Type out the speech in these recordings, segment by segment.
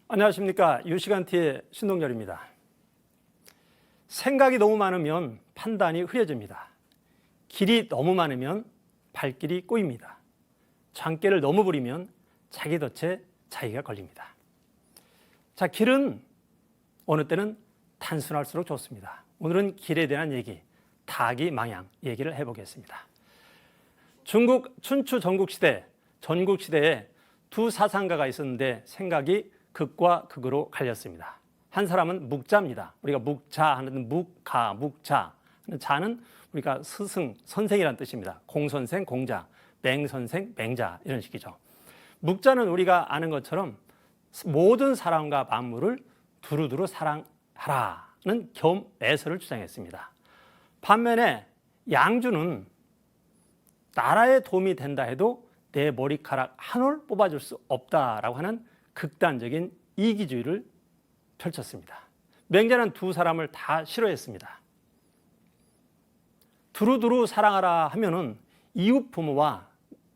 안녕하십니까. 유시간티의 신동열입니다. 생각이 너무 많으면 판단이 흐려집니다. 길이 너무 많으면 발길이 꼬입니다. 장깨를 너무 부리면 자기 덫에 자기가 걸립니다. 자, 길은 어느 때는 단순할수록 좋습니다. 오늘은 길에 대한 얘기, 타기망양 얘기를 해보겠습니다. 중국 춘추 전국시대에 두 사상가가 있었는데 생각이 극과 극으로 갈렸습니다. 한 사람은 묵자입니다. 우리가 묵자 하는 묵가, 묵자 하는 자는 우리가 스승, 선생이라는 뜻입니다. 공선생, 공자, 맹선생, 맹자 이런 식이죠. 묵자는 우리가 아는 것처럼 모든 사람과 만물을 두루두루 사랑하라는 겸애설을 주장했습니다. 반면에 양주는 나라에 도움이 된다 해도 내 머리카락 한 올 뽑아줄 수 없다라고 하는 극단적인 이기주의를 펼쳤습니다. 맹자는 두 사람을 다 싫어했습니다. 두루두루 사랑하라 하면은 이웃 부모와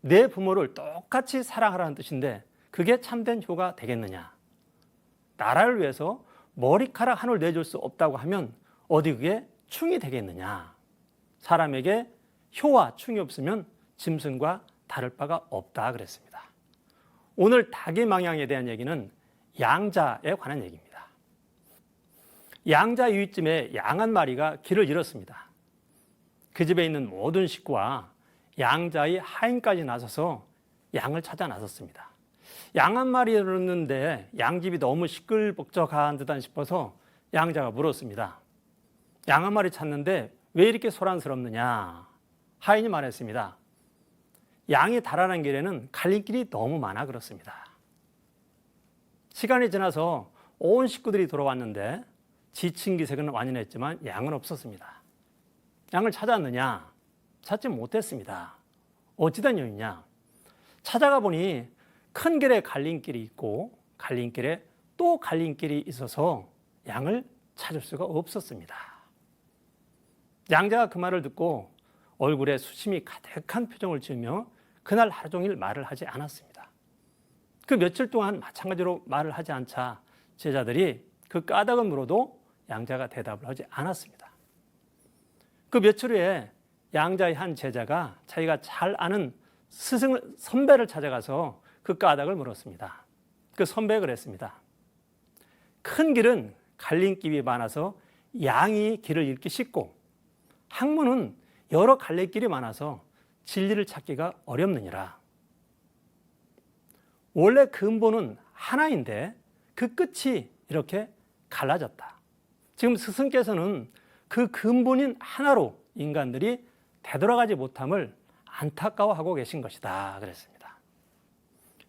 내 부모를 똑같이 사랑하라는 뜻인데 그게 참된 효가 되겠느냐? 나라를 위해서 머리카락 한 올 내줄 수 없다고 하면 어디 그게 충이 되겠느냐? 사람에게 효와 충이 없으면 짐승과 다를 바가 없다 그랬습니다. 오늘 타기망양에 대한 얘기는 양자에 관한 얘기입니다. 양자 이웃집에 양 한 마리가 길을 잃었습니다. 그 집에 있는 모든 식구와 양자의 하인까지 나서서 양을 찾아 나섰습니다. 양 한 마리를 잃었는데 양집이 너무 시끌벅적한 듯한 싶어서 양자가 물었습니다. 양 한 마리 찾는데 왜 이렇게 소란스럽느냐? 하인이 말했습니다. 양이 달아난 길에는 갈림길이 너무 많아 그렇습니다. 시간이 지나서 온 식구들이 돌아왔는데 지친 기색은 완연했지만 양은 없었습니다. 양을 찾았느냐? 찾지 못했습니다. 어찌된 이유냐? 찾아가 보니 큰 길에 갈림길이 있고 갈림길에 또 갈림길이 있어서 양을 찾을 수가 없었습니다. 양자가 그 말을 듣고 얼굴에 수심이 가득한 표정을 지으며 그날 하루 종일 말을 하지 않았습니다. 그 며칠 동안 마찬가지로 말을 하지 않자 제자들이 그 까닭을 물어도 양자가 대답을 하지 않았습니다. 그 며칠 후에 양자의 한 제자가 자기가 잘 아는 선배를 찾아가서 그 까닭을 물었습니다. 그 선배가 그랬습니다. 큰 길은 갈림길이 많아서 양이 길을 잃기 쉽고 학문은 여러 갈래길이 많아서 진리를 찾기가 어렵느니라. 원래 근본은 하나인데 그 끝이 이렇게 갈라졌다. 지금 스승께서는 그 근본인 하나로 인간들이 되돌아가지 못함을 안타까워하고 계신 것이다 그랬습니다.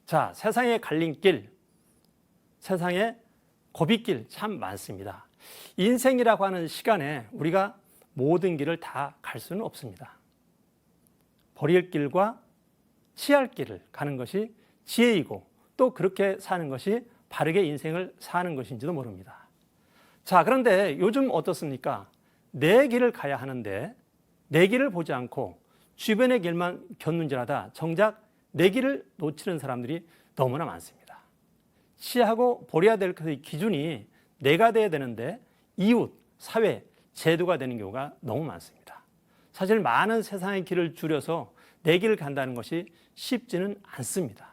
자, 세상의 갈림길, 세상의 고비길 참 많습니다. 인생이라고 하는 시간에 우리가 모든 길을 다 갈 수는 없습니다. 버릴 길과 취할 길을 가는 것이 지혜이고 또 그렇게 사는 것이 바르게 인생을 사는 것인지도 모릅니다. 자, 그런데 요즘 어떻습니까? 내 길을 가야 하는데 내 길을 보지 않고 주변의 길만 곁눈질하다 정작 내 길을 놓치는 사람들이 너무나 많습니다. 취하고 버려야 될 것의 기준이 내가 돼야 되는데 이웃, 사회, 제도가 되는 경우가 너무 많습니다. 사실 많은 세상의 길을 줄여서 내 길을 간다는 것이 쉽지는 않습니다.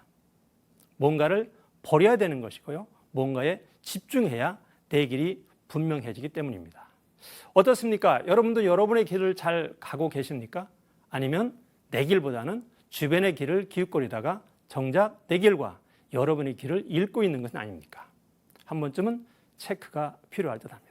뭔가를 버려야 되는 것이고요. 뭔가에 집중해야 내 길이 분명해지기 때문입니다. 어떻습니까? 여러분도 여러분의 길을 잘 가고 계십니까? 아니면 내 길보다는 주변의 길을 기웃거리다가 정작 내 길과 여러분의 길을 잃고 있는 것은 아닙니까? 한 번쯤은 체크가 필요할 듯합니다.